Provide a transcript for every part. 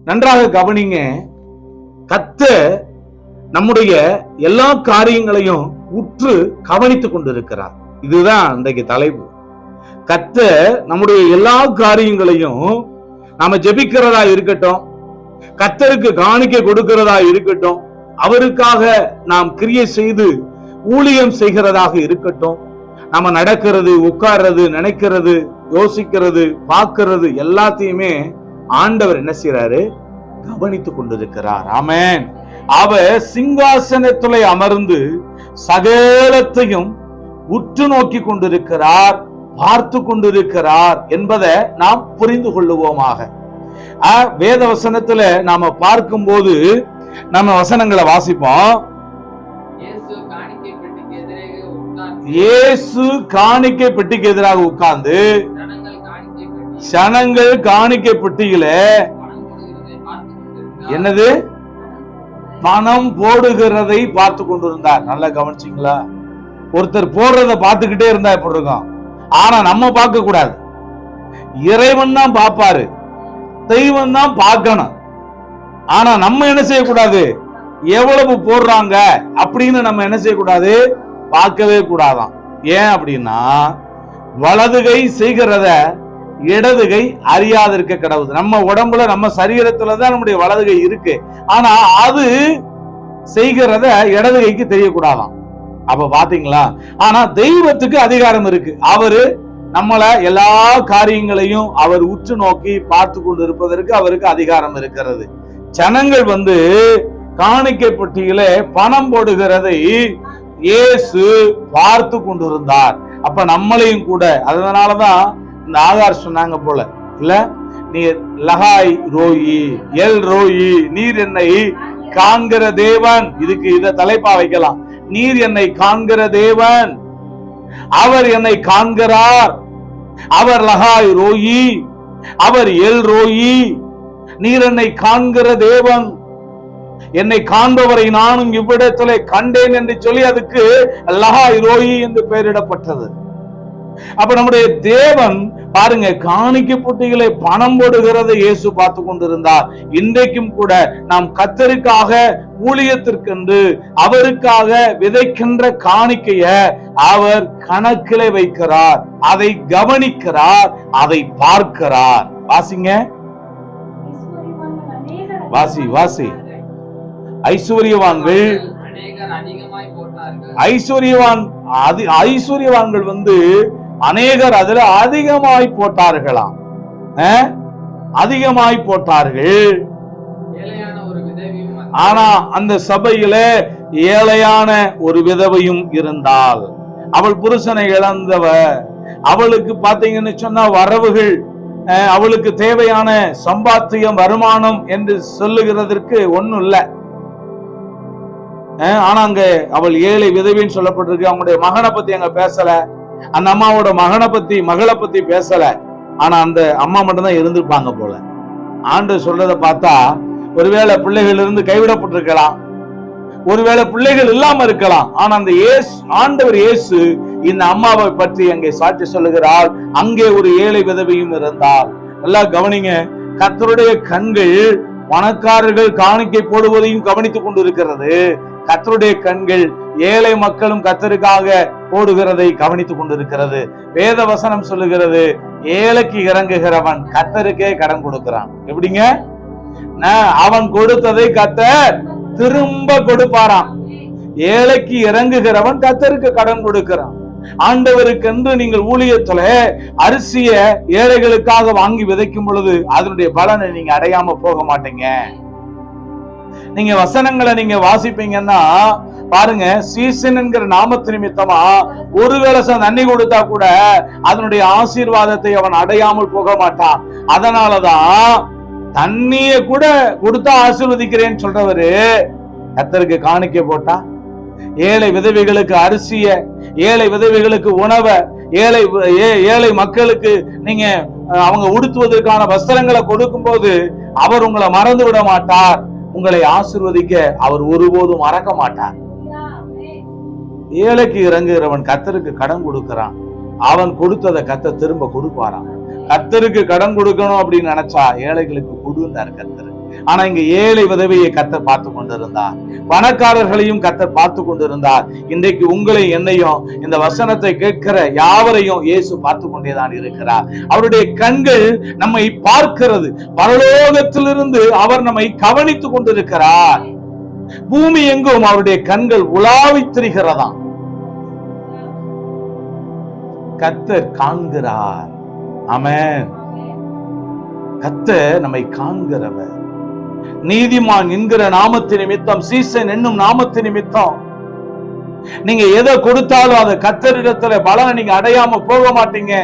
நன்றாக கவனிங்க. கர்த்தர் நம்முடைய எல்லா காரியங்களையும் உற்று கவனித்துக் கொண்டிருக்கிறார். இதுதான் இன்றைக்கு தலைப்பு. கர்த்தர் நம்முடைய எல்லா காரியங்களையும் நாம ஜெபிக்கிறதா இருக்கட்டும், கர்த்தருக்கு காணிக்கை கொடுக்கிறதா இருக்கட்டும், அவருக்காக நாம் கிரியை செய்து ஊழியம் செய்கிறதாக இருக்கட்டும், நம்ம நடக்கிறது, உட்கார்றது, நினைக்கிறது, யோசிக்கிறது, பார்க்கிறது எல்லாத்தையுமே ஆண்டவர் என்ன செய்யறாரு? கவனித்துக் கொண்டிருக்கிறார். ஆமென். அவர் சிங்காசனத்திலே அமர்ந்து சகலத்தையும் உற்று நோக்கி கொண்டிருக்கிறார், பார்த்து கொண்டிருக்கிறார் என்பதை நாம் புரிந்து கொள்ளுவோமாக. வேத வசனத்துல நாம பார்க்கும் போது நம்ம வசனங்களை வாசிப்போம். இயேசு காணிக்கை பெட்டிக்கு எதிராக உட்கார்ந்து ஜனங்கள் காணிக்கை பெட்டியில என்னது பணம் போடுகிறதை பார்த்து கொண்டிருந்தார். நல்லா கவனிச்சிங்களா? ஒருத்தர் போடுறத பார்த்துக்கிட்டே இருந்தா எப்படி இருக்கும்? ஆனா நம்ம பார்க்க கூடாது. இறைவன் தான் பார்ப்பாரு, தெய்வம் தான் பார்க்கணும். ஆனா நம்ம என்ன செய்யக்கூடாது? எவ்வளவு போடுறாங்க அப்படின்னு நம்ம என்ன செய்யக்கூடாது? பார்க்கவே கூடாதான். ஏன் அப்படின்னா, வலதுகை செய்கிறத இடதுகை அறியாதிருக்க கடவுது. நம்ம உடம்புல, நம்ம சரீரத்துலதான் நம்முடைய வலதுகை இருக்கு. ஆனா அது செய்கிறத இடதுகைக்கு தெரியக்கூடாதான். அப்ப பாத்தீங்களா? ஆனா தெய்வத்துக்கு அதிகாரம் இருக்கு. அவரு நம்மள எல்லா காரியங்களையும் அவர் உற்று நோக்கி பார்த்து கொண்டு இருப்பதற்கு அவருக்கு அதிகாரம் இருக்கிறது. ஜனங்கள் காணிக்கை பெட்டியில பணம் போடுகிறதை இயேசு பார்த்து கொண்டிருந்தார். அப்ப நம்மளையும் கூட, அதனாலதான் இந்த ஆகார் சொன்னாங்க போல, இல்ல, நீ லகாய் ரோயி எல் ரோயி, நீர் என்னை காண்கிற தேவன். இதுக்கு இத தலைப்பா வைக்கலாம். நீர் என்னை காண்கிற தேவன், அவர் என்னை காண்கிறார். அவர் லகாய் ரோயி, அவர் எல் ரோயி, நீர் என்னை காண்கிற தேவன், என்னை காண்பவரை நானும் இவ்விடத்திலே கண்டேன் என்று சொல்லி அதுக்கு லகாய் ரோயி என்று பெயரிடப்பட்டது. அப்ப நம்முடைய தேவன் பாருங்க, காணிக்கை பெட்டிகளை பணம் போடுகிறதை இயேசு பார்த்து கொண்டிருந்தார். இன்றைக்கும் கூட நாம் கர்த்தருக்காக ஊழியத்திற்கென்று அவருக்காக விதைக்கின்ற காணிக்கைய அவர் கணக்கிலே வைக்கிறார், அதை கவனிக்கிறார், அதை பார்க்கிறார். வாசிங்க, வாசி. ஐஸ்வர்யவான்கள் ஐஸ்வர்யவான்கள் அநேகர் அதுல அதிகமாய் போட்டார்களாம். அதிகமாய் போட்டார்கள். ஆனா அந்த சபையில ஏழையான ஒரு விதவையும் இருந்தாள். அவள் புருஷனை இழந்தவ. அவளுக்கு பாத்தீங்கன்னு சொன்னா வரவுகள், அவளுக்கு தேவையான சம்பாத்தியம், வருமானம் என்று சொல்லுகிறதற்கு ஒண்ணும் இல்லை. ஆனா அங்க அவள் ஏழை விதவின்னு சொல்லப்பட்டிருக்கு. அவங்களுடைய மகனை பத்தி அங்க பேசல. அந்த அம்மாவோட மகளை பத்தி பேசல. ஆனா அந்த அம்மா மட்டும்தான் இருந்திருப்பாங்க போல. ஆண்டவர் சொல்றத பார்த்தா ஒருவேளை பிள்ளைகள் இருந்து கைவிடப்பட்டிருக்கலாம், ஒருவேளை பிள்ளைகள் இல்லாம இருக்கலாம். ஆனா அந்த ஆண்டவர் இயேசு இந்த அம்மாவை பற்றி அங்கே சாட்சி சொல்லுகிறார். அங்கே ஒரு ஏழை விதவையும் இருந்தால். நல்லா கவனிங்க, கர்த்தருடைய கண்கள் பணக்காரர்கள் காணிக்கை போடுவதையும் கவனித்துக் கொண்டு இருக்கிறது. கர்த்தருடைய கண்கள் ஏழை மக்களும் கர்த்தருக்காக போடுகிறதை கவனித்துக் கொண்டிருக்கிறது. வேத வசனம் சொல்லுகிறது, ஏழைக்கு இறங்குகிறவன் கர்த்தருக்கே கடன் கொடுக்கிறான். எப்படிங்க? அவன் கொடுத்ததை கர்த்தர் திரும்ப கொடுப்பாராம். ஏழைக்கு இறங்குகிறவன் கர்த்தருக்கு கடன் கொடுக்கிறான். ஆண்டவருக்கு என்று நீங்கள் ஊழியத்துல அரிசிய ஏழைகளுக்காக வாங்கி விதைக்கும் பொழுது அதனுடைய பலனை நீங்க அடையாம போக மாட்டீங்க. நீங்க வசனங்களை நீங்க வாசிப்பீங்கன்னா பாருங்க, சீசன் என்கிற நாமத்து நிமித்தமா ஒருவேளை தண்ணி கொடுத்தா கூட அதனுடைய ஆசீர்வாதத்தை அவன் அடையாமல் போக மாட்டான். அதனாலதான் தண்ணிய கூட கொடுத்தா ஆசீர்வதிக்கிறேன்னு சொல்றவரு கர்த்தருக்கு காணிக்கை போட்டா, ஏழை விதவைகளுக்கு அரிசிய, ஏழை விதவைகளுக்கு உணவை, ஏழை மக்களுக்கு நீங்க அவங்க உடுத்துவதற்கான வஸ்திரங்களை கொடுக்கும் போது அவர் உங்களை மறந்து விட மாட்டார். உங்களை ஆசீர்வதிக்க அவர் ஒருபோதும் மறக்க மாட்டார். ஏழைக்கு இறங்குகிறவன் கர்த்தருக்கு கடன் கொடுக்கிறான். அவன் கொடுத்ததை கர்த்தர் திரும்ப கொடுப்பாராம். கர்த்தருக்கு கடன் கொடுக்கணும் அப்படின்னு நினைச்சா ஏழைகளுக்கு கொடுந்தார் கர்த்தர். ஆனா இங்க ஏழை விதவையை கர்த்தர் பார்த்து கொண்டிருந்தார், பணக்காரர்களையும் கர்த்தர் பார்த்து கொண்டிருந்தார். இன்றைக்கு உங்களை என்னையும் இந்த வசனத்தை கேட்கிற யாவரையும் இயேசு பார்த்து கொண்டேதான் இருக்கிறார். அவருடைய கண்கள் நம்மை பார்க்கிறது. பரலோகத்திலிருந்து அவர் நம்மை கவனித்துக் கொண்டிருக்கிறார். பூமி எங்கும் அவருடைய கண்கள் உலாவித் திரிகிறதாம். கர்த்தர் காண்கிறார். ஆமென். கர்த்தர் நம்மை காண்கிறவர். நீதிமான் என்கிற நாமத்தின் நிமித்தம், சீசன் என்னும் நாமத்தின் நிமித்தம் நீங்க எதை கொடுத்தாலும் அதை கர்த்தரிடத்துல பலனை நீங்க அடையாம போக மாட்டீங்க.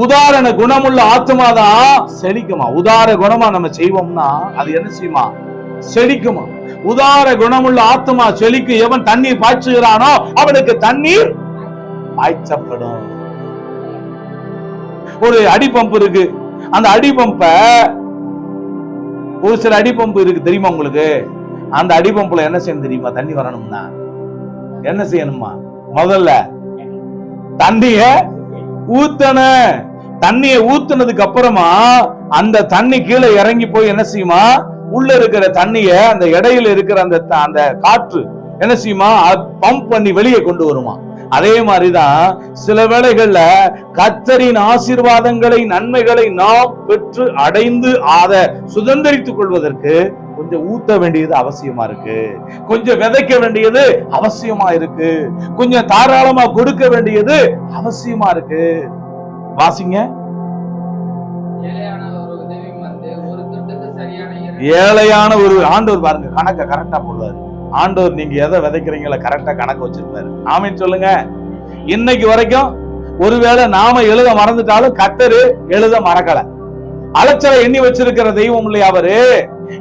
உதாரண குணமுள்ள ஆத்மாதான் செழிக்குமா. உதார குணமா நம்ம செய்வோம்னா அது என்ன செய்யுமா? செழிக்குமா. உதார குணமுள்ள ஆத்மா செழிக்கு. எவன் தண்ணீர் பாய்ச்சுகிறானோ அவனுக்கு தண்ணீர் பாய்ச்சப்படும். ஒரு அடிபம்பு இருக்கு. அந்த அடிபம்ப ஒரு சில அடிபம்பு இருக்கு தெரியுமா உங்களுக்கு? அந்த அடிபம்புல என்ன செய்யணும் தெரியுமா? தண்ணி வரணும்னா என்ன செய்யணுமா? முதல்ல தண்ணிய ஊத்தணும். தண்ணிய ஊத்துனதுக்கு அப்புறமா அந்த தண்ணி கீழே இறங்கி போய் என்ன செய்யுமா? உள்ள இருக்கிற தண்ணிய அந்த இடையில இருக்கிற அந்த காற்று என்ன செய்யுமா? பம்ப் பண்ணி வெளியே கொண்டு வருமா. அதே மாதிரிதான் சில வேளைகள்ல கர்த்தரின் ஆசீர்வாதங்களை, நன்மைகளை நாம் பெற்று அடைந்து அதை சுதந்திரித்துக் கொள்வதற்கு கொஞ்சம் ஊத்த வேண்டியது அவசியமா இருக்கு, கொஞ்சம் விதைக்க வேண்டியது அவசியமா இருக்கு, கொஞ்சம் தாராளமா கொடுக்க வேண்டியது அவசியமா இருக்கு. வாசிங்க. ஏழையான ஒரு ஆண்டவர் பாருங்க கணக்க கரெக்டா போடுவாரு. ஆண்டவர் நீங்க எதை விதைக்கிறீங்களா கரெக்டா கணக்கு வச்சிருப்பாரு. ஆமென் சொல்லுங்க. இன்னைக்கு வரைக்கும் ஒருவேளை நாம எழுத மறந்துட்டாலும் கர்த்தர் எழுத மறக்கல. அலைச்சலை எண்ணி வச்சிருக்கிற தெய்வம் இல்லையா அவரு?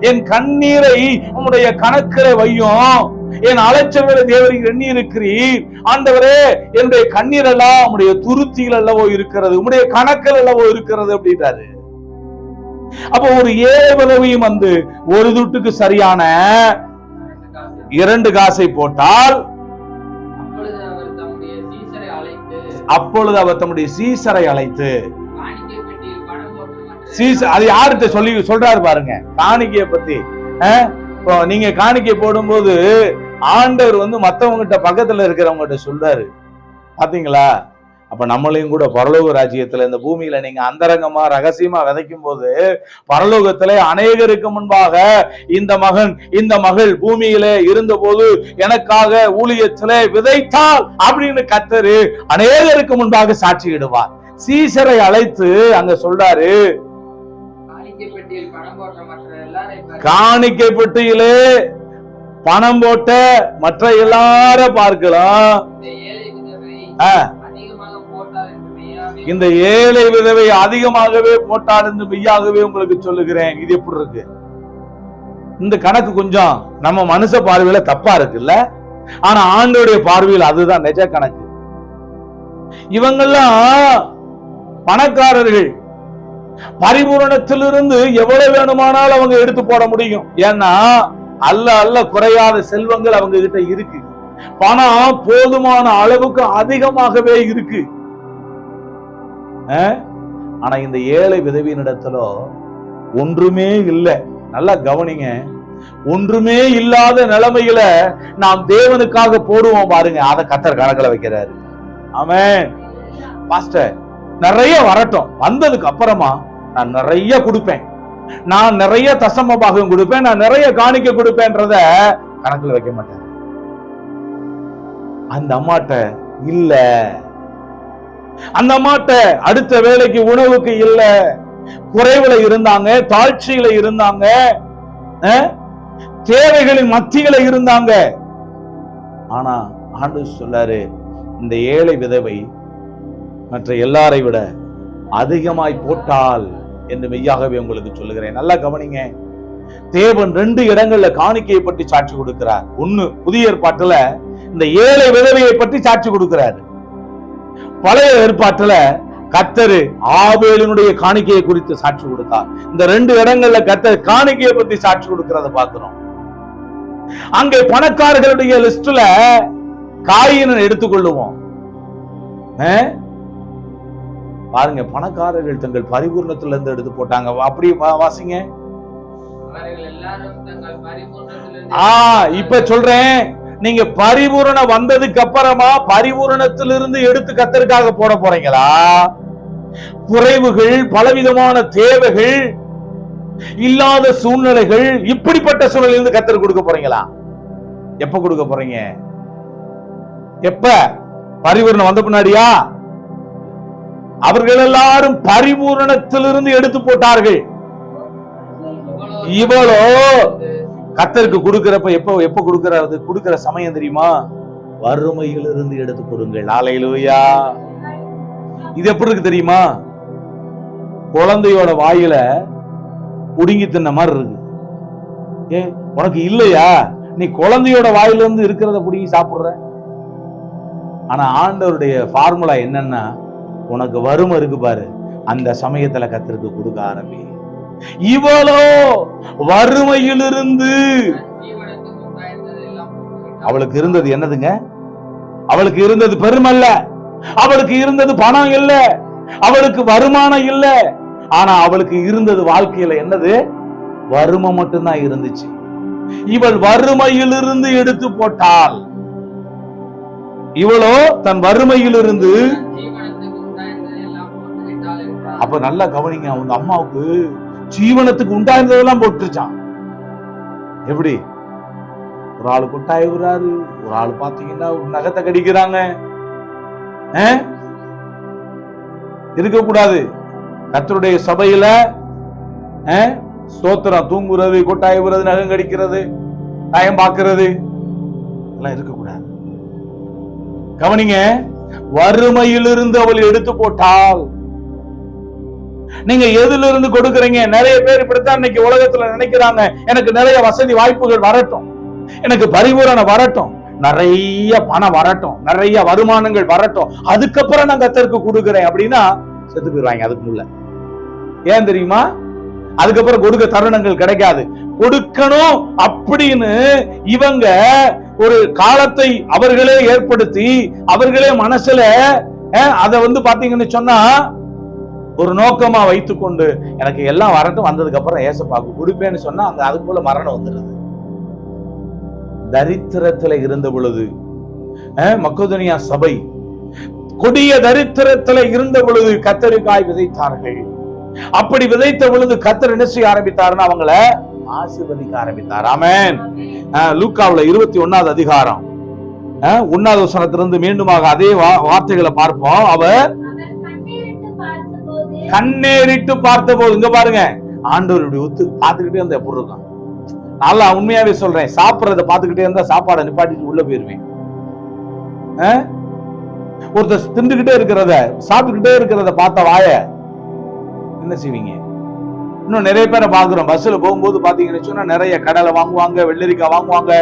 என் கண்ணீரை உம்முடைய கணக்கில வையும், என் அலைச்சல்களை தேவருக்கு எண்ணி இருக்கிறீர். ஆண்டவரே என்னுடைய கண்ணீர் எல்லாம் உம்முடைய துருத்திகள் அல்லவோ இருக்கிறது, உம்முடைய கணக்கில் அல்லவோ இருக்கிறது அப்படின்றாரு. அப்போ ஒரு ஏழை விதவையும் வந்து ஒரு துட்டுக்கு சரியான 2 காசை போட்டால் அப்பொழுது அவர் தம்முடைய சீசரை அழைத்து, அது யார்கிட்ட சொல்லி சொல்றாரு பாருங்க காணிக்கையை பத்தி. நீங்க காணிக்கை போடும்போது ஆண்டவர் வந்து மத்தவங்க கிட்ட பக்கத்துல இருக்கிறவங்க கிட்ட சொல்றாரு பாத்தீங்களா? அப்ப நம்மளையும் கூட பரலோக ராஜ்யத்துல இந்த பூமியில நீங்க அந்தரங்கமா ரகசியமா விதைக்கும் போது பரலோகத்திலே அநேகருக்கு முன்பாக இந்த மகன் இந்த மகள் பூமியிலே இருந்த போது எனக்காக ஊழியத்திலே விதைத்தால் அப்படின்னு கர்த்தர் அநேகருக்கு முன்பாக சாட்சியிடுவார். சீசரை அழைத்து அங்க சொல்றாரு, காணிக்கை பெட்டியிலே பணம் போட்ட மற்ற எல்லாரும் பார்க்கலாம், இந்த ஏழை விதவை அதிகமாகவே போட்டார் என்று மெய்யாகவே உங்களுக்கு சொல்லுகிறேன். இது எப்படி இருக்கு? இந்த கணக்கு கொஞ்சம் நம்ம மனுஷ பார்வையில தப்பா இருக்குல்ல, ஆனா ஆண்டவருடைய பார்வையில் அதுதான் நிஜ கணக்கு. இவங்கெல்லாம் பணக்காரர்கள், பரிபூரணத்திலிருந்து எவ்வளவு வேணுமானாலும் அவங்க எடுத்து போட முடியும். ஏன்னா அல்ல குறையாத செல்வங்கள் அவங்க கிட்ட இருக்கு. பணம் போதுமான அளவுக்கு அதிகமாகவே இருக்கு. ஆனா இந்த ஏழை விதவியினிடத்துல ஒன்றுமே இல்லை. நல்லா கவனிங்க. ஒன்றுமே இல்லாத நிலைமையில நாம் தேவனுக்காக போடுவோம் பாருங்க, அதை கர்த்தர் கணக்குல வைக்கிறாரு. ஆமென். பாஸ்டர் நிறைய வரட்டும், வந்ததுக்கு அப்புறமா நான் நிறைய கொடுப்பேன், நான் நிறைய தசம பாகம் கொடுப்பேன், நான் நிறைய காணிக்க கொடுப்பேன்றத கணக்குல வைக்க மாட்டேன். அந்த அம்மாட்ட இல்ல, அந்த அம்மாட்ட அடுத்த வேலைக்கு உணவுக்கு இல்ல, குறைவுல இருந்தாங்க, தாழ்ச்சியில இருந்தாங்க, தேவைகளின் மத்தியில இருந்தாங்க. ஆனா ஆண்டவர் சொல்லாரு, இந்த ஏழை விதவை மற்ற எல்லாரை விட அதிகமாய் போட்டால் என்று மெய்யாகவே உங்களுக்கு சொல்லுகிறேன். நல்லா கவனிங்க. தேவன் 2 இடங்கள்ல காணிக்கையை பற்றி சாட்சி கொடுக்கிறார். ஒண்ணு புதிய ஏற்பாட்டுல இந்த ஏழை விதவையை பற்றி சாட்சி கொடுக்கிறார். பழைய ஏற்பாட்டுல கர்த்தர் ஆபேலினுடைய காணிக்கையை குறித்து சாட்சி கொடுத்தார். இந்த 2 இடங்கள்ல கர்த்தர் காணிக்கையை பற்றி சாட்சி கொடுக்கிறத பார்க்கிறோம். அங்கே பணக்காரர்களுடைய லிஸ்ட்ல காயினை எடுத்துக்கொள்ளுவோம். பாருங்க, பணக்காரர்கள் தங்கள் பரிபூர்ணத்துல இருந்து எடுத்து போட்டாங்க. அப்படி வாசிங்க. இப்ப சொல்றேன், நீங்க பரிபூரணம் வந்ததுக்கு அப்புறமா பரிபூரணத்திலிருந்து எடுத்து கர்த்தருக்காக போட போறீங்களா? குறைவுகள், பலவிதமான தேவைகள், இல்லாத சூழ்நிலைகள், இப்படிப்பட்ட சூழ்நிலையிலிருந்து கர்த்தருக்கு கொடுக்க போறீங்களா? எப்ப கொடுக்க போறீங்க? எப்ப? பரிபூரணம் வந்த பின்னாடியா? அவர்கள் எல்லாரும் பரிபூரணத்திலிருந்து எடுத்து போட்டார்கள். இவ்வளோ கர்த்தருக்கு கொடுக்கிறப்ப எப்ப கொடுக்கிறது? கொடுக்கிற சமயம் தெரியுமா? வறுமையிலிருந்து எடுத்து கொடுங்கள். ஹல்லேலூயா. இது எப்படி இருக்கு தெரியுமா? குழந்தையோட வாயில புடுங்கி தின்ன மாதிரி இருக்கு. உனக்கு இல்லையா? நீ குழந்தையோட வாயிலிருந்து இருக்கிறத புடுங்கி சாப்பிடுற. ஆனா ஆண்டவருடைய ஃபார்முலா என்னன்னா, உனக்கு வறுமை இருக்கு பாரு, அந்த சமயத்துல கர்த்தருக்கு கொடுக்க ஆரம்பி. இவ்வளோ வறுமையிலிருந்து அவளுக்கு இருந்தது என்னதுங்க? அவளுக்கு இருந்தது பெருமல்ல, அவளுக்கு இருந்தது பணம் இல்ல, அவளுக்கு வருமானம் இல்ல. ஆனா அவளுக்கு இருந்தது வாழ்க்கையில என்னது? வறுமை மட்டும்தான் இருந்துச்சு. இவள் வறுமையிலிருந்து எடுத்து போட்டாள். இவளோ தன் வறுமையிலிருந்து. அப்ப நல்லா கவனிங்க, அவங்க அம்மாவுக்கு ஜீவனத்துக்கு உண்டாயிருந்ததெல்லாம் போட்டுருச்சான். எப்படி? ஒரு ஆளு கொட்டாயிறாரு, ஒரு ஆளு பாத்தீங்கன்னா ஒரு நகத்தை கடிக்கிறாங்க. இருக்கக்கூடாது. கர்த்தருடைய சபையில ஸ்தோத்திரம், தூங்குறது, கொட்டாயிறது, நகம் கடிக்கிறது, நயம் பார்க்கிறது எல்லாம் இருக்கக்கூடாது. கவனிங்க, வறுமையிலிருந்து அவள் எடுத்து போட்டாள். நீங்க எதுல இருந்து கொடுக்கறீங்க? நிறைய பேர் இப்படித்தான் இன்னைக்கு உலகத்துல நினைக்கிறாங்க, எனக்கு நிறைய வசதி வாய்ப்புகள் வரட்டும், எனக்கு பரிபூரணம் வரட்டும், நிறைய பணம் வரட்டும், நிறைய வருமானங்கள் வரட்டும், அதுக்கப்புறம் நான் கர்த்தருக்கு கொடுக்கிறேன் அப்படின்னா செத்து போயிடுவாங்க. அதுக்கு முன்ன ஏன் தெரியுமா? அதுக்கப்புறம் கொடுக்க தருணங்கள் கிடைக்காது. கொடுக்கணும் அப்படின்னு இவங்க ஒரு காலத்தை அவர்களே ஏற்படுத்தி அவர்களே மனசுல அதை பாத்தீங்கன்னு சொன்னா ஒரு நோக்கமா வைத்துக்கொண்டு, எனக்கு எல்லாம் வரட்டும், வந்ததுக்கு அப்புறம் ஏசப்பாக்கு கொடுப்பேன்னு சொன்னா அங்க அதுக்கு போல மரணம் வந்துடுது. தரித்திரத்துல இருந்த பொழுது மக்கெதோனியா சபை கொடிய தரித்திரத்துல இருந்த பொழுது கர்த்தருக்காய் விதைத்தார்கள். அப்படி விதைத்த பொழுது கர்த்தர் என்ன செய்ய ஆரம்பித்தாருன்னா அவங்கள ஆசீர்வதிக்க ஆரம்பித்தார். ஆமென். லூக்காவுல 21வது அதிகாரம் 1வது வசனத்திலிருந்து மீண்டுமாக அதே வார்த்தைகளை பார்ப்போம். அவர் கண்ணேறிட்டு பார்த்தபோது, இங்க பாருங்க, ஆண்டவருடைய ஒத்து பார்த்துக்கிட்டே இருந்தா எப்படி இருக்கும்? நல்லா உண்மையாவே சொல்றேன், சாப்பிடறத பார்த்துக்கிட்டே இருந்தா சாப்பாடை நிப்பாட்டிட்டு உள்ள போயிருவேன். ஒருத்தர் திண்டுகிட்டே இருக்கிறத, சாப்பிட்டுக்கிட்டே இருக்கிறத பார்த்த வாய என்ன செய்வீங்க? இன்னும் நிறைய பேரை பாக்குறோம், பஸ்ல போகும்போது பாத்தீங்கன்னு சொன்னா நிறைய கடலை வாங்குவாங்க, வெள்ளரிக்காய் வாங்குவாங்க,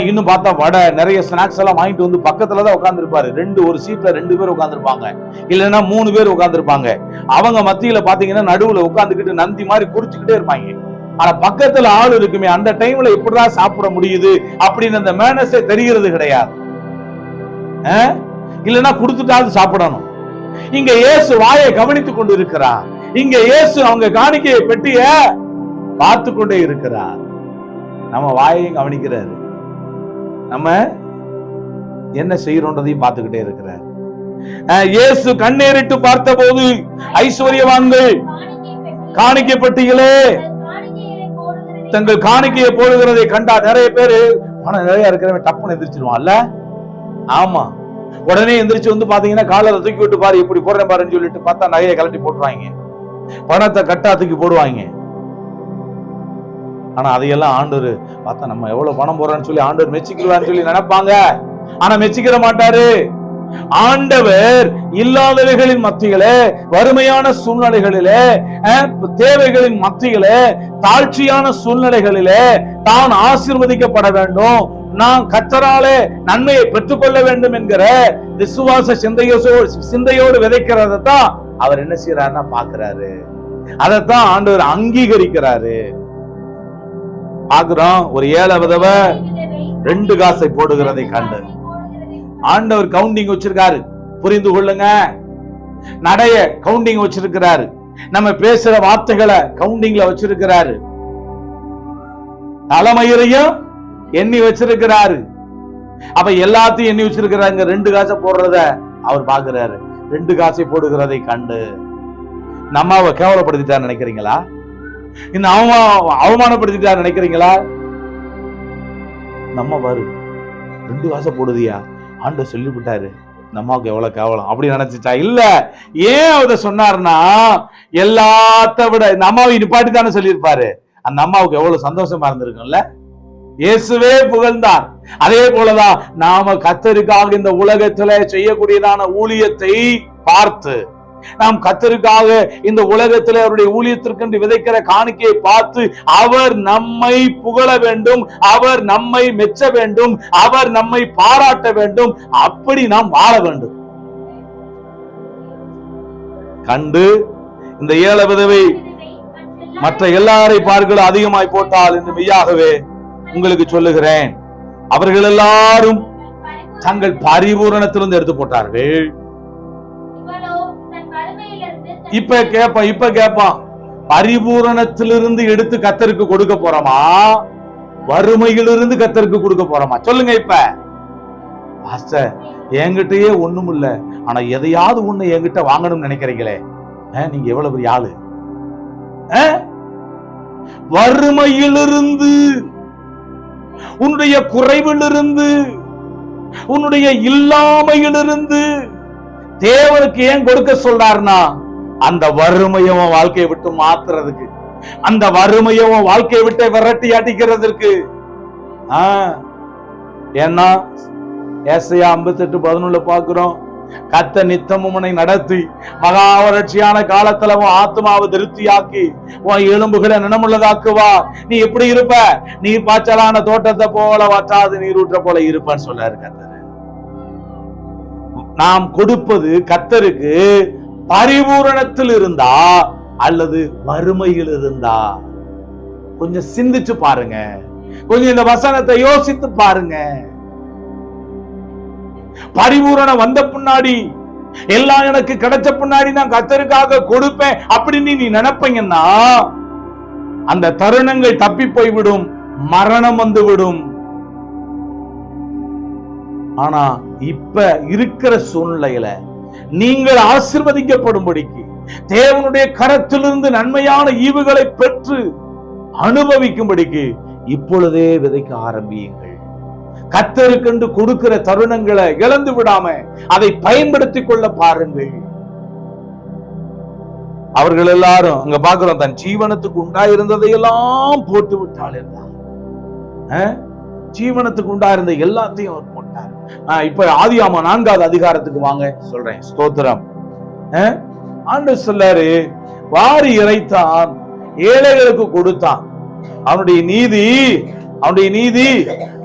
இன்னும் பார்த்தா வடை, நிறைய ஸ்நாக்ஸ் எல்லாம் வாங்கிட்டு வந்து பக்கத்துலதான் உட்கார்ந்து இருப்பாரு. ஒரு சீட்ல 2 பேர் உட்கார்ந்து இருப்பாங்க, இல்லைன்னா 3 பேர் உட்கார்ந்து இருப்பாங்க. அவங்க மத்தியில பாத்தீங்கன்னா நடுவுல உட்கார்ந்துக்கிட்டு நந்தி மாதிரி குறிச்சுக்கிட்டே இருப்பாங்க. ஆனா பக்கத்துல ஆள் இருக்குமே, அந்த டைம்ல எப்படிதான் சாப்பிட முடியுது அப்படின்னு அந்த மேனஸே தெரிகிறது கிடையாது. இல்லைன்னா கொடுத்துட்டாவது சாப்பிடணும். இங்க இயேசு வாயை கவனித்துக் கொண்டு இருக்கிறார். இங்க இயேசு அவங்க காணிக்கையை பெட்டிய பார்த்து கொண்டே இருக்கிறார். நம்ம வாயையும் கவனிக்கிறாரு, நம்ம என்ன செய்யறோன்றதையும் பார்த்துக்கிட்டே இருக்கிறார். இயேசு கண்ணேறிட்டு பார்த்த போது ஐஸ்வர்யவான்கள் காணிக்கை பெட்டிகளே தங்கள் காணிக்கையை போடுகிறதை கண்டா. நிறைய பேரு பணம் நிறைய இருக்கிறவன் டப்புன்னு எந்திரிச்சிருவான்ல. ஆமா, உடனே எந்திரிச்சு பாத்தீங்கன்னா காலரை தூக்கி விட்டு பாரு, இப்படி போடுறேன் பாருன்னு சொல்லிட்டு பார்த்தா நகையை கலட்டி போட்டுருவாங்க, பணத்தை கட்டா தூக்கி போடுவாங்க. ஆனா அதையெல்லாம் ஆண்டவர் பார்த்தா நம்ம எவ்வளவு பணம் போடுறோம்னு சொல்லி ஆண்டவர் மெச்சிக்கிறான்னு சொல்லி நினைப்பாங்க. ஆனா மெச்சிக்கிற மாட்டாரு. ஆண்டவர் இல்லாதவைகளின் மத்தியிலே, வறுமையான சூழ்நிலைகளிலே, தேவைகளின் மத்தியிலே, தாழ்ச்சியான சூழ்நிலைகளிலே தான் ஆசீர்வதிக்கப்பட வேண்டும், நான் கர்த்தராலே நன்மையை பெற்றுக்கொள்ள வேண்டும் என்கிற விசுவாச சிந்தையோடு விதைக்கிறதான் அவர் என்ன செய்யறாருன்னா பாக்குறாரு. அதைத்தான் ஆண்டவர் அங்கீகரிக்கிறாரு. பாக்குறோம், ஒரு ஏழை விதவை 2 காசை போடுகிறதை கண்டு ஆண்டவர் கவுண்டிங் வச்சிருக்காரு. புரிந்து கொள்ளுங்க, நடைய கவுண்டிங் வச்சிருக்கிறாரு, நம்ம பேசுற வார்த்தைகளை கவுண்டிங்ல வச்சிருக்கிறாரு, தலைமயிரையும் எண்ணி வச்சிருக்கிறாரு. அப்ப எல்லாத்தையும் எண்ணி வச்சிருக்கிறாங்க. 2 காசை போடுறத அவர் பாக்குறாரு. 2 காசை போடுகிறதை கண்டு நம்ம அவ கேவலப்படுத்திட்டார் நினைக்கிறீங்களா? இந்த அவமானப்படுத்திட்டார் நினைக்கிறீங்களா? நம்ம பாரு 2 காசை போடுதியா, ஆண்டு சொல்லிவிட்டாரு, நம்மாவுக்கு எவ்வளவு கேவலம் அப்படி நினைச்சிட்டா? இல்ல. ஏன் அவரை சொன்னார்னா, எல்லாத்த விட இந்த அம்மாவை நிப்பாட்டி தானே சொல்லியிருப்பாரு. அந்த அம்மாவுக்கு எவ்வளவு சந்தோஷமா இருந்திருக்கும்ல. இயேசுவே புகழ்ந்தார். அதே போலதான் நாம கர்த்தருக்காக இந்த உலகத்துல செய்யக்கூடியதான ஊழியத்தை பார்த்து, நாம் கர்த்தருக்காக இந்த உலகத்தில் அவருடைய ஊழியத்திற்கு விதைக்கிற காணிக்கையை பார்த்து அவர் நம்மை புகழ வேண்டும், அவர் நம்மை மெச்ச வேண்டும், அவர் நம்மை பாராட்ட வேண்டும். அப்படி நாம் வாழ வேண்டும். கண்டு இந்த ஏழை விதவை மற்ற எல்லாரை பார்க்க அதிகமாய் போட்டால் என்று மெய்யாகவே உங்களுக்கு சொல்லுகிறேன், அவர்கள் எல்லாரும் தங்கள் பரிபூரணத்திலிருந்து எடுத்து போட்டார்கள். இப்ப கேட்பான், பரிபூரணத்திலிருந்து எடுத்து கர்த்தருக்கு கொடுக்க போறோமா, வறுமையிலிருந்து கர்த்தருக்கு கொடுக்க போறோமா? சொல்லுங்க. இப்ப பாஸ்டர் என்கிட்டயே ஒண்ணும் இல்ல, ஆனா எதையாவது ஒண்ணு என்கிட்ட வாங்கணும்னு நினைக்கிறீங்களே, நீங்க எவ்வளவு பெரிய ஆளு? வறுமையிலிருந்து, உன்னுடைய குறைவிலிருந்து, உன்னுடைய இல்லாமையிலிருந்து தேவனுக்கு ஏன் கொடுக்க சொல்றாருன்னா, அந்த வறுமையை வாழ்க்கையை விட்டு மாத்துறதுக்கு, அந்த வறுமையை வாழ்க்கையை விட்டு விரட்டி அடிக்கிறதுக்கு. ஏன்னா ஏசாயா 58:11 பாக்குறோம், கர்த்தர் நித்தமும் உன்னை நடத்தி மகாவரட்சியான காலத்துல உன் ஆத்மாவை திருப்தியாக்கி உன் எலும்புகளை நினமுள்ளதாக்குவா. நீ எப்படி இருப்ப? நீர் பாய்ச்சலான தோட்டத்தை போல வற்றாது நீரூற்ற போல இருப்பான்னு சொல்லாரு கர்த்தர். நாம் கொடுப்பது கர்த்தருக்கு பரிபூரணத்தில் இருந்தா அல்லது வறுமையில் இருந்தா? கொஞ்சம் சிந்திச்சு பாருங்க, கொஞ்சம் இந்த வசனத்தை யோசித்து பாருங்க. பரிபூரணம் வந்த பின்னாடி, எல்லாம் எனக்கு கிடைச்ச பின்னாடி நான் கர்த்தருக்காக கொடுப்பேன் அப்படின்னு நீ நினைப்பீங்கன்னா அந்த தருணங்கள் தப்பி போய்விடும், மரணம் வந்துவிடும். ஆனா இப்ப இருக்கிற சூழ்நிலையில நீங்கள் ஆசீர்வதிக்கப்படும்படிக்கு, தேவனுடைய கரத்திலிருந்து நன்மையான ஈவுகளை பெற்று அனுபவிக்கும்படிக்கு இப்பொழுதே விதைக்க ஆரம்பியுங்கள். கர்த்தருக்கென்று கொடுக்கிற தருணங்களை இழந்து விடாம அதை பயன்படுத்திக் கொள்ள பாருங்கள். அவர்கள் எல்லாரும் அங்க பாக்குறோம், தன் ஜீவனத்துக்கு உண்டாயிருந்ததையெல்லாம் போட்டு விட்டாள் என்றார். ஜீவனத்துக்கு உண்டாயிருந்த எல்லாத்தையும் அவர் போட்டார். இப்ப ஆதியாகமம் 4வது அதிகாரத்துக்கு வாங்க சொல்றேன். ஸ்தோத்திரம். ஆண்டவர் சொல்லாரு, வாரி இறைத்தான், ஏழைகளுக்கு கொடுத்தான், அவனுடைய நீதி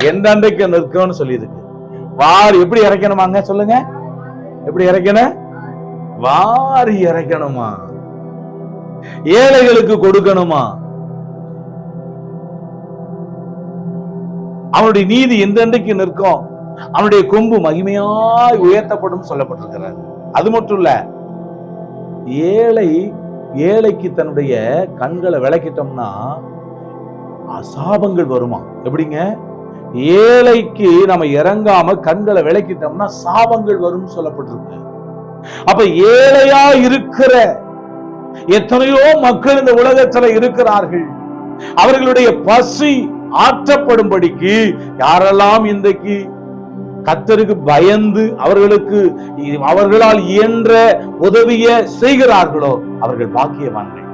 எந்தண்டைக்கு நிற்கும்னு சொல்லியிருக்கு. வாரி எப்படி இறைக்கணுமாங்க? சொல்லுங்க, எப்படி இறைக்கணும்? வாரி இறைக்கணுமா? ஏழைகளுக்கு கொடுக்கணுமா? அவனுடைய நீதி எந்தண்டைக்கு நிற்கும், அவனுடைய கொம்பு மகிமையாய் உயர்த்தப்படும் சொல்லப்பட்டிருக்கிறார். அது மட்டும் இல்ல, ஏழைக்கு தன்னுடைய கண்களை விளக்கிட்டோம்னா சாபங்கள் வருமா? எப்படிங்க? ஏழைக்கு நம்ம இறங்காம கண்களை விளக்கிட்டோம்னா சாபங்கள் வரும் சொல்லப்பட்டிருக்கு. அப்ப ஏழையா இருக்கிற எத்தனையோ மக்கள் இந்த உலகத்துல இருக்கிறார்கள். அவர்களுடைய பசி ஆற்றப்படும்படிக்கு யாரெல்லாம் இன்றைக்கு கர்த்தருக்கு பயந்து அவர்களால் இயன்ற உதவிய செய்கிறார்களோ அவர்கள் பாக்கியவான்கள்.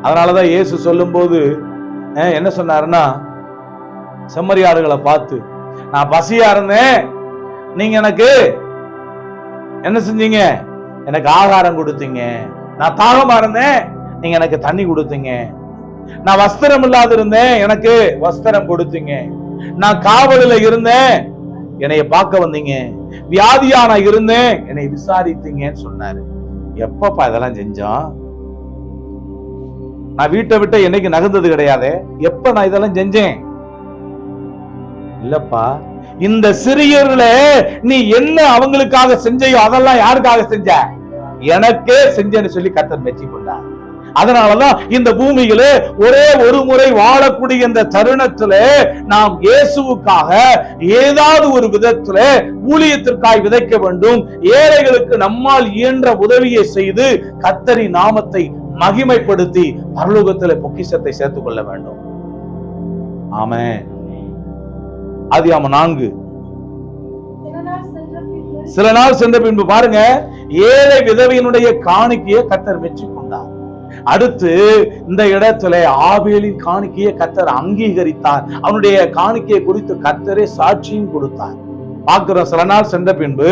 அதனாலதான் இயேசு சொல்லும் போது என்ன சொன்னாருன்னா, செம்மறியாடுகளை பார்த்து, நான் பசியா இருந்தேன், நீங்க எனக்கு என்ன செஞ்சீங்க? எனக்கு ஆகாரம் கொடுத்தீங்க. நான் தாகமா இருந்தேன், நீங்க எனக்கு தண்ணி கொடுத்தீங்க. நான் வஸ்திரம் இல்லாத இருந்தேன், எனக்கு வஸ்திரம் கொடுத்தீங்க. நான் காவலில் இருந்தேன், என்னைய பார்க்க வந்தீங்க. வியாதியா நான் இருந்தேன், என்னை விசாரித்தீங்கன்னு சொன்னாரு. எப்பப்பா இதெல்லாம் செஞ்சோம்? நான் வீட்டை விட்டு என்னைக்கு நகர்ந்தது கிடையாது. எப்ப நான் இதெல்லாம் செஞ்சேன்? இல்லப்பா, இந்த சிறியர்ல நீ என்ன அவங்களுக்காக செஞ்சையோ அதெல்லாம் யாருக்காக செஞ்ச? எனக்கே செஞ்சேன்னு சொல்லி கர்த்தர் மெச்சி கொண்டார். அதனாலதான் இந்த பூமியில ஒரே ஒரு முறை வாழக்கூடிய இந்த தருணத்துல நாம் இயேசுவுக்காக ஏதாவது ஒரு விதத்துல ஊழியத்திற்காய் விதைக்க வேண்டும். ஏழைகளுக்கு நம்மால் இயன்ற உதவியை செய்து கர்த்தரின் நாமத்தை மகிமைப்படுத்தி பரலோகத்திலே பொக்கிஷத்தை சேர்த்துக் கொள்ள வேண்டும். ஆமென். ஆதியாகமம் 4. சில நாள் சென்ற பின்பு பாருங்க, ஏழை விதவையினுடைய காணிக்கையை கர்த்தர் மெச்சி கொண்டார். அடுத்து இந்த இடத்துல ஆபேலின் காணிக்கையை கர்த்தர் அங்கீகரித்தார். அவனுடைய காணிக்கையை குறித்து கர்த்தரே சாட்சியும் கொடுத்தார். பார்க்கிறோம். சில நாள் சென்ற பின்பு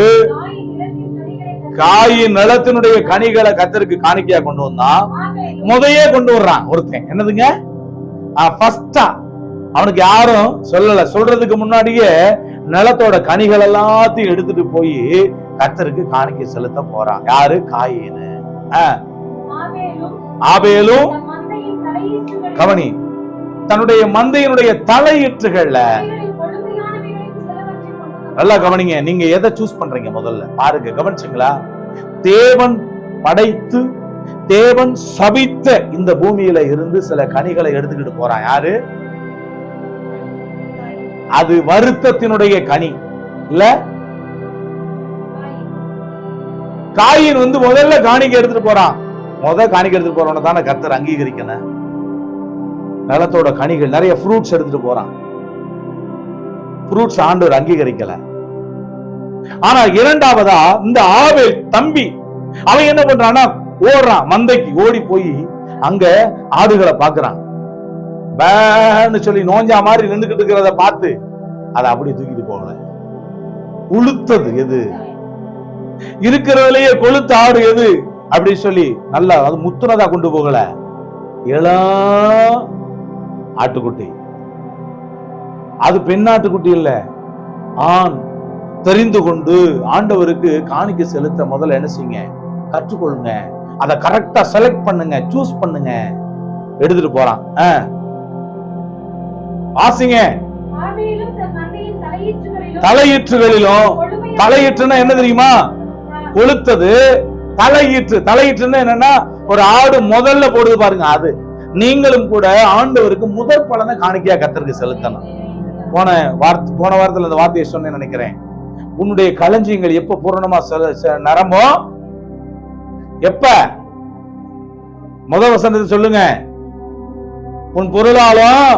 காயின் நிலத்தினுடைய கனிகளை கர்த்தருக்கு காணிக்கையா கொண்டு வந்தான். முதையே கொண்டு வர்றான் ஒருத்தன். என்னதுங்க? ஃபர்ஸ்டா அவனுக்கு யாரும் சொல்லல. சொல்றதுக்கு முன்னாடியே நிலத்தோட கனிகள் எல்லாத்தையும் எடுத்துட்டு போய் கர்த்தருக்கு காணிக்கை செலுத்த போறான். யாரு? காயின். ஆபேலும் கவனி, தன்னுடைய மந்தையினுடைய தலையீற்றுகள்ல நல்லா கவனிங்க. நீங்க எதை சூஸ் பண்றீங்க முதல்ல பாருங்க. கவனிச்சுங்களா? தேவன் படைத்து தேவன் சபித்த இந்த பூமியில இருந்து சில கனிகளை எடுத்துக்கிட்டு போறான். யாரு? அது வருத்தத்தினுடைய கனி இல்ல? காயின் முதல்ல காணிக்கை எடுத்துட்டு போறான். காணிக்கை எடுத்துட்டு போறவன தானே கர்த்தர் அங்கீகரிக்கணும். நிலத்தோட கனிகள் நிறைய ஃப்ரூட்ஸ் எடுத்துட்டு போறான். ஃப்ரூட்ஸ் ஆண்டவர் அங்கீகரிக்கல. ஆனா இரண்டாவதா இந்த ஆபேல் தம்பி அவன் என்ன பண்றான்னா, ஓடுறான். மந்தைக்கு ஓடி போய் அங்க ஆடுகளை பாக்குறான். பேன்னு சொல்லி நோஞ்சா மாதிரி நின்றுகிட்டு இருக்கிறத பார்த்து அதை அப்படியே தூக்கிட்டு போகல. உளுத்தது எது? இருக்கிறதுலயே கொளுத்த ஆடு எது அப்படி சொல்லி நல்லா அது முத்துனதா கொண்டு போகல. இளம் ஆட்டுக்குட்டி. அது பெண்ணாட்டுக்குட்டி இல்ல, ஆண். தெரிந்து கொண்டு ஆண்டவருக்கு காணிக்கை செலுத்த முதல்ல என்ன செய்யுங்க? கற்றுக்கொள்ளுங்க. அதை கரெக்டா செலக்ட் பண்ணுங்க, சூஸ் பண்ணுங்க. எடுத்துட்டு போறான். ஆசிங்க. தலையீற்றுகளிலும், தலையீற்றுன்னா என்ன தெரியுமா? கொளுத்தது. தலையீற்றுன்னா என்னன்னா, ஒரு ஆடு முதல்ல போடுது பாருங்க, அது. நீங்களும் கூட ஆண்டவருக்கு முதல் பலனை காணிக்கையா கர்த்தருக்கு செலுத்தணும். போன வாரத்துல அந்த வார்த்தையை சொன்னேன்னு நினைக்கிறேன். உன்னுடைய களஞ்சியங்கள் எப்ப பூரணமா நரம்போ? எப்ப? முதல் வசனத்தை சொல்லுங்க. உன் பொருளாலும்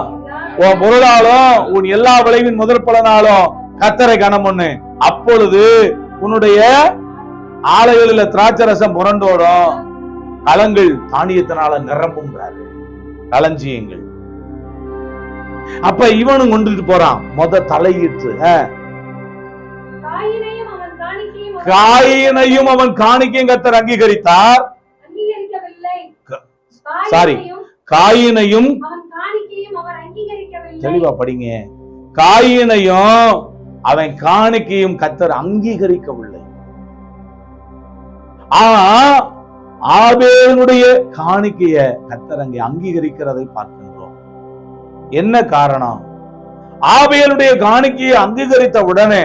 உன் எல்லா விளைவின் முதல் பலனாலும் கர்த்தரை கனம் பண்ணு. அப்பொழுது உன்னுடைய ஆலைகளில் திராட்சை ரசம் புரண்டோடும், களங்கள் தானியத்தினால நிரம்பும். களஞ்சியங்கள். அப்ப இவனும் கொண்டுட்டு போறான். தலையீற்று. காயினையும் அவன் காணிக்கையும் கர்த்தர் அங்கீகரித்தார். சாரி, காயினையும் தெளிவா படிங்க. காயினையும் அவன் காணிக்கையும் கர்த்தர் அங்கீகரிக்கவில்லை. ஆனா ஆபேலுடைய காணிக்கைய கர்த்தர் அங்கே அங்கீகரிக்கிறதை பார்க்கின்றோம். என்ன காரணம்? ஆபேலுடைய காணிக்கையை அங்கீகரித்த உடனே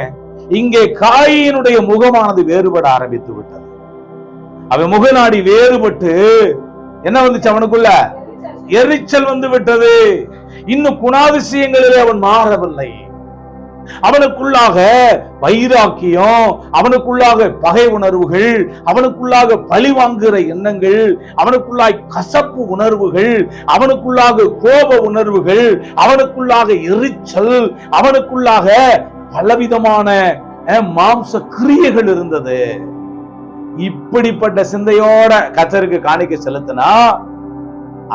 இங்கே காயினுடைய முகமானது வேறுபட ஆரம்பித்து விட்டது. அவன் முகநாடி வேறுபட்டு என்ன வந்துச்சு? அவனுக்குள்ள எரிச்சல் வந்து விட்டது. இன்னும் குணாதிசயங்களிலே அவன் மாறவில்லை. அவனுக்குள்ளாக வைராக்கியம், அவனுக்குள்ளாக பகை உணர்வுகள், அவனுக்குள்ளாக பழி வாங்குகிற எண்ணங்கள், அவனுக்குள்ளாக கசப்பு உணர்வுகள், அவனுக்குள்ளாக கோப உணர்வுகள், அவனுக்குள்ளாக எரிச்சல், அவனுக்குள்ளாக பலவிதமான மாம்ச கிரியைகள் இருந்தது. இப்படிப்பட்ட சிந்தையோட கர்த்தருக்கு காணிக்கை செலுத்தினா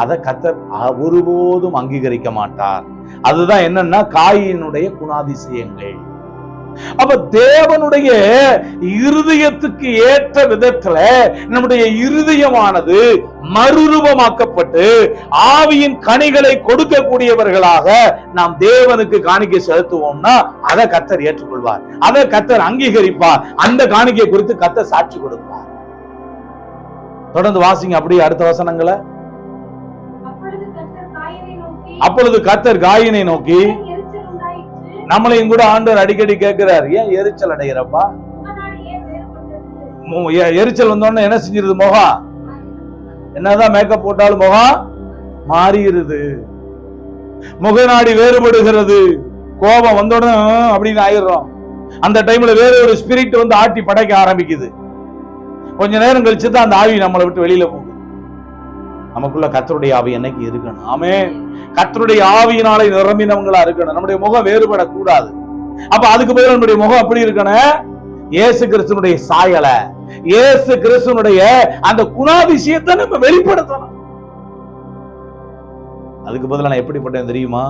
அதை கர்த்தர் ஒருபோதும் அங்கீகரிக்க மாட்டார். அதுதான் என்னன்னா காயினுடைய குணாதிசயங்கள். அப்ப தேவனுடைய இருதயத்துக்கு ஏற்ற விதத்துல நம்முடைய இருதயமானது மறுரூபமாக்கப்பட்டு ஆவியின் கனிகளை கொடுக்கக்கூடியவர்களாக நாம் தேவனுக்கு காணிக்கை செலுத்துவோம்னா அதை கர்த்தர் ஏற்றுக்கொள்வார், அதை கர்த்தர் அங்கீகரிப்பார். அந்த காணிக்கை குறித்து கர்த்தர் சாட்சி கொடுப்பார். தொடர்ந்து வாசிங்க அப்படியே அடுத்த வசனங்களை. அப்பொழுது கர்த்தர் காயினை நோக்கி, நம்மளையும் கூட ஆண்டவர் அடிக்கடி கேட்கிறார், ஏன் எரிச்சல் அடைகிறப்பா? எரிச்சல் வந்தோடனே என்ன செஞ்சிருது? முகம் என்னதான் மேக்கப் போட்டாலும் முகம் மாறிடுது, முகநாடி வேறுபடுகிறது. கோபம் வந்தோடனே அப்படின்னு ஆயிடுறோம். அந்த டைம்ல வேற ஒரு ஸ்பிரிட் வந்து ஆட்டி படைக்க ஆரம்பிக்குது. கொஞ்ச நேரம் கழிச்சு தான் அந்த ஆவி நம்மளை விட்டு வெளியில போகுது. நமக்குள்ள கர்த்தருடைய ஆவி என்னைக்கு இருக்கணும். ஆமென். கர்த்தருடைய ஆவியினாலே நிரம்பினவங்களா இருக்கணும். நம்முடைய முகம் வேறுபடக்கூடாது. அப்ப அதுக்கு பதிலா நம்முடைய முகம் எப்படி இருக்கணும்? இயேசு கிறிஸ்துனுடைய சாயல, இயேசு கிறிஸ்துனுடைய அந்த குணாதிசயத்தை நம்ம வெளிப்படுத்தணும். அதுக்கு பதிலா நான் எப்படிப்பட்டேன் தெரியுமா?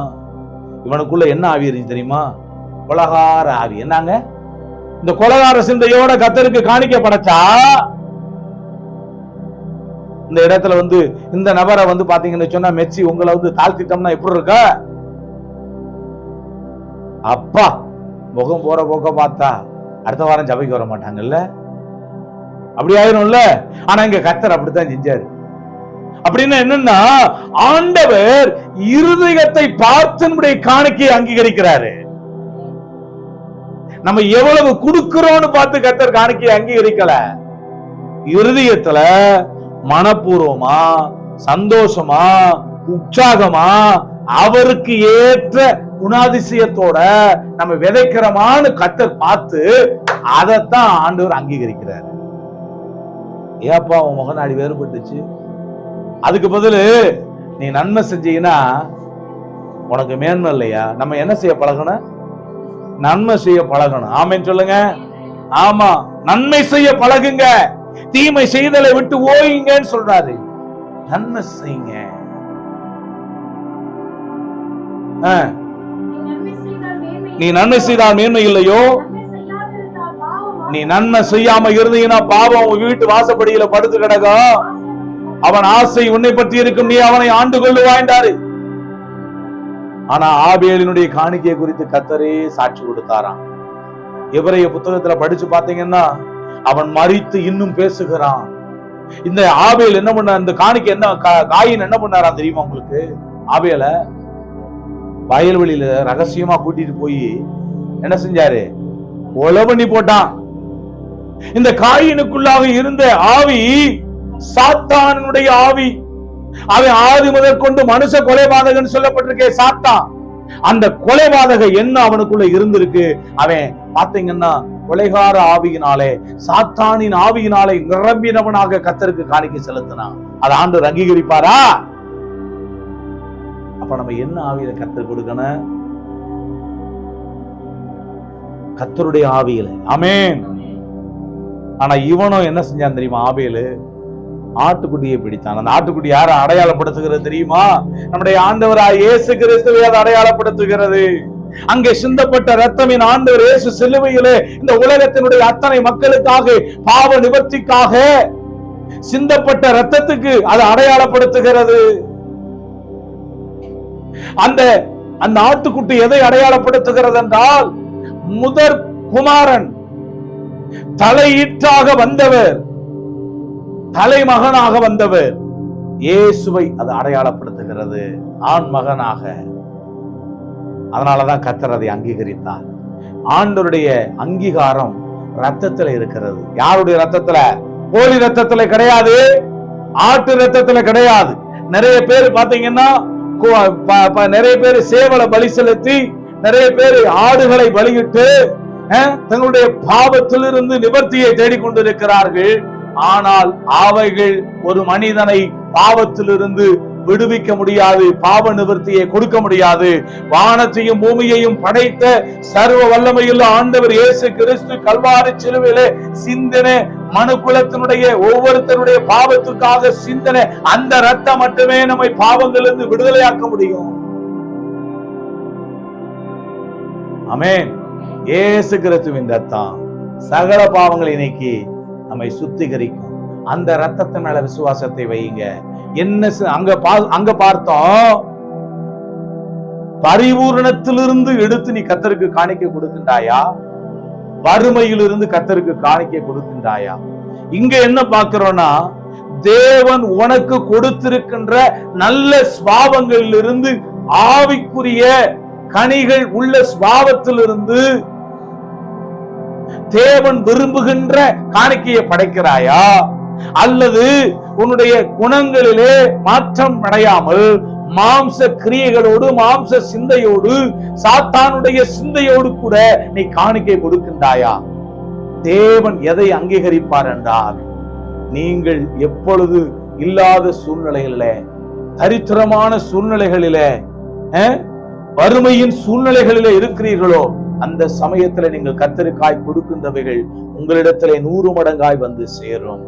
இவனுக்குள்ள என்ன ஆவி இருந்துச்சு தெரியுமா? கொலகார ஆவி. என்னங்க? இந்த கொலகார சிந்தையோட கர்த்தருக்கு காணிக்க படைச்சா இந்த இடத்துல வந்து இந்த நபரை வந்து பாத்தீங்கன்னு சொன்னா மெச்சி உங்களை வந்து தாழ்த்திட்டோம்னா எப்படி இருக்க? அப்பா முகம் போற போக்க பார்த்தா அடுத்த வாரம் சபைக்கு வர மாட்டாங்கல்ல, அப்படி ஆயிரும்ல. ஆனா இங்க கர்த்தர் அப்படித்தான் செஞ்சாரு. அப்படின்னா என்னன்னா, ஆண்டவர் இருதயத்தை பார்த்து நம்முடைய காணிக்கையை அங்கீகரிக்கிறாரு. நம்ம எவ்வளவு கொடுக்கிறோம்னு பார்த்து கர்த்தர் காணிக்கையை அங்கீகரிக்கல. இருதயத்துல மனப்பூர்வமா, சந்தோஷமா, உற்சாகமா, அவருக்கு ஏற்ற குணாதிசயத்தோட நம்ம விதைக்கிறோமான்னு கர்த்தர் பார்த்து அதைத்தான் ஆண்டவர் அங்கீகரிக்கிறார். ஏப்பா உன் முகநாடி வேறுபட்டுச்சு? அதுக்கு பதில் நீ நன்மை செஞ்சீங்கன்னா உனக்கு மேன்மை இல்லையா? நம்ம என்ன செய்ய பழகணும்? நன்மை செய்ய பழகணும். ஆமென் சொல்லுங்க. ஆமா, நன்மை செய்ய பழகுங்க, தீமை செய்தலை விட்டு ஓயுங்கன்னு சொல்றாரு. நன்மை செய்யுங்க. நீ நன்மை செய்தால் மேன்மை இல்லையோ? நீ நன்மை செய்யாம இருந்தீங்கன்னா பாவம் உன் வீட்டு வாசப்படியில படுத்து கிடக்கும். அவன் ஆசை உன்னை பற்றி இருக்கும், நீ அவனை ஆண்டு கொள்ளுவாய்ந்தாரு. ஆனா ஆபேலினுடைய காணிக்கை குறித்து கர்த்தரே சாட்சி கொடுத்தாராம். எபிரேய புத்தகத்துல படிச்சு பாத்தீங்கன்னா அவன் மரித்து இன்னும் பேசுகிறான். இந்த ஆபேல் என்ன பண்ண, இந்த காணிக்கை என்ன, காயின் என்ன பண்ணாராம் தெரியுமா உங்களுக்கு? ஆபேல வயல்வெளியில ரகசியமா கூட்டிட்டு போய் என்ன செஞ்சாரு? கொலை பண்ணி போட்டான். இந்த காயினுக்குள்ளாக இருந்த ஆவி சாத்தானுடைய ஆவி. அவன் ஆதி முதற் கொண்டு மனுஷ கொலைபாதகன் சொல்லப்பட்டிருக்கே சாத்தான். அந்த கொலைபாதக என்ன அவனுக்குள்ள இருந்திருக்கு? அவன் பாத்தீங்கன்னா கொலைகார ஆவியினாலே, சாத்தானின் ஆவியினாலே நிரம்பினவனாக கர்த்தருக்கு காணிக்கை செலுத்தினான். அதை ஆண்டவர் அங்கீகரிப்பாரா? அப்ப நம்ம என்ன ஆவியில கர்த்தர் கொடுக்கணும்? கர்த்தருடைய ஆவியில. ஆமென். ஆனா இவனும் என்ன செஞ்சான் தெரியுமா? ஆபேலு ஆட்டுக்குட்டியை பிடித்தான். அந்த ஆட்டுக்குட்டி யாரை அடையாளப்படுத்துகிறது தெரியுமா? நம்முடைய ஆண்டவராய் இயேசு கிறிஸ்துவை அதை அடையாளப்படுத்துகிறது. அங்கே சிந்தப்பட்ட ரத்தமின் ஆண்டவர் இயேசு சிலுவையிலே இந்த உலகத்தினுடைய அத்தனை மக்களுக்காக பாவ நிவர்த்திக்காக சிந்தப்பட்ட ரத்தத்துக்கு அது அடையாளப்படுத்துகிறது. அந்த அந்த ஆட்டுக்குட்டி எதை அடையாளப்படுத்துகிறது என்றால், முதற் குமாரன், தலையீற்றாக வந்தவர், தலைமகனாக வந்தவர் இயேசுவை அது அடையாளப்படுத்துகிறது, ஆண் மகனாக. அதனாலதான் கர்த்தர் அதை அங்கீகரித்தார். ஆண்டவருடைய அங்கீகாரம் ரத்தத்துல இருக்கிறது. யாருடைய ரத்தத்துல? கோழி ரத்தத்துல கிடையாது, ஆட்டு ரத்தத்துல கிடையாது. நிறைய பேர் பாத்தீங்கன்னா நிறைய பேர் சேவலை பலி செலுத்தி, நிறைய பேர் ஆடுகளை பலியிட்டு தங்களுடைய பாவத்திலிருந்து நிவர்த்தியை தேடிக்கொண்டிருக்கிறார்கள். ஆனால் அவைகள் ஒரு மனிதனை பாவத்திலிருந்து விடுவிக்க முடியாது, பாவ நிவர்த்தியை கொடுக்க முடியாது. வானத்தையும் பூமியையும் படைத்த சர்வ வல்லமையுள்ள ஆண்டவர் இயேசு கிறிஸ்து கல்வாரி சிலுவையிலே சிந்தின மனுக்குலத்தினுடைய ஒவ்வொருத்தருடைய பாவத்துக்காக சிந்தின அந்த ரத்தம் மட்டுமே நம்மை பாவங்களிலிருந்து விடுதலையாக்க முடியும். ஆமென். இயேசு கிறிஸ்துவின் ரத்தம் சகல பாவங்களை நீக்கி நம்மை சுத்திகரிக்கும். அந்த ரத்தத்தின் மேல விசுவாசத்தை வையுங்க. என்ன அங்க பார்த்தோம், பரிபூரணத்திலிருந்து எடுத்து நீ கர்த்தருக்கு காணிக்கை கொடுக்கின்றாயா? வறுமையிலிருந்து கர்த்தருக்கு காணிக்கை கொடுக்கின்றாயா? இங்க என்ன பார்க்கிறோம்னா, தேவன் உனக்கு கொடுத்திருக்கின்ற நல்ல சுபாவங்களிலிருந்து, ஆவிக்குரிய கனிகள் உள்ள சுபாவத்திலிருந்து தேவன் விரும்புகின்ற காணிக்கையை படைக்கிறாயா, அல்லது உன்னுடைய குணங்களிலே மாற்றம் அடையாமல் மாம்ச கிரியைகளோடு மாம்ச சிந்தையோடு சாத்தானுடைய சிந்தையோடு கூட நீ காணிக்கை கொடுக்கின்றாயா? தேவன் எதை அங்கீகரிப்பார் என்றால், நீங்கள் எப்பொழுது இல்லாத சூழ்நிலைகளிலே, தரித்திரமான சூழ்நிலைகளிலே, வறுமையின் சூழ்நிலைகளிலே இருக்கிறீர்களோ, அந்த சமயத்துல நீங்கள் கத்தருக்காய் கொடுக்கின்றவைகள் உங்களிடத்திலே 100 மடங்காய் வந்து சேரும்.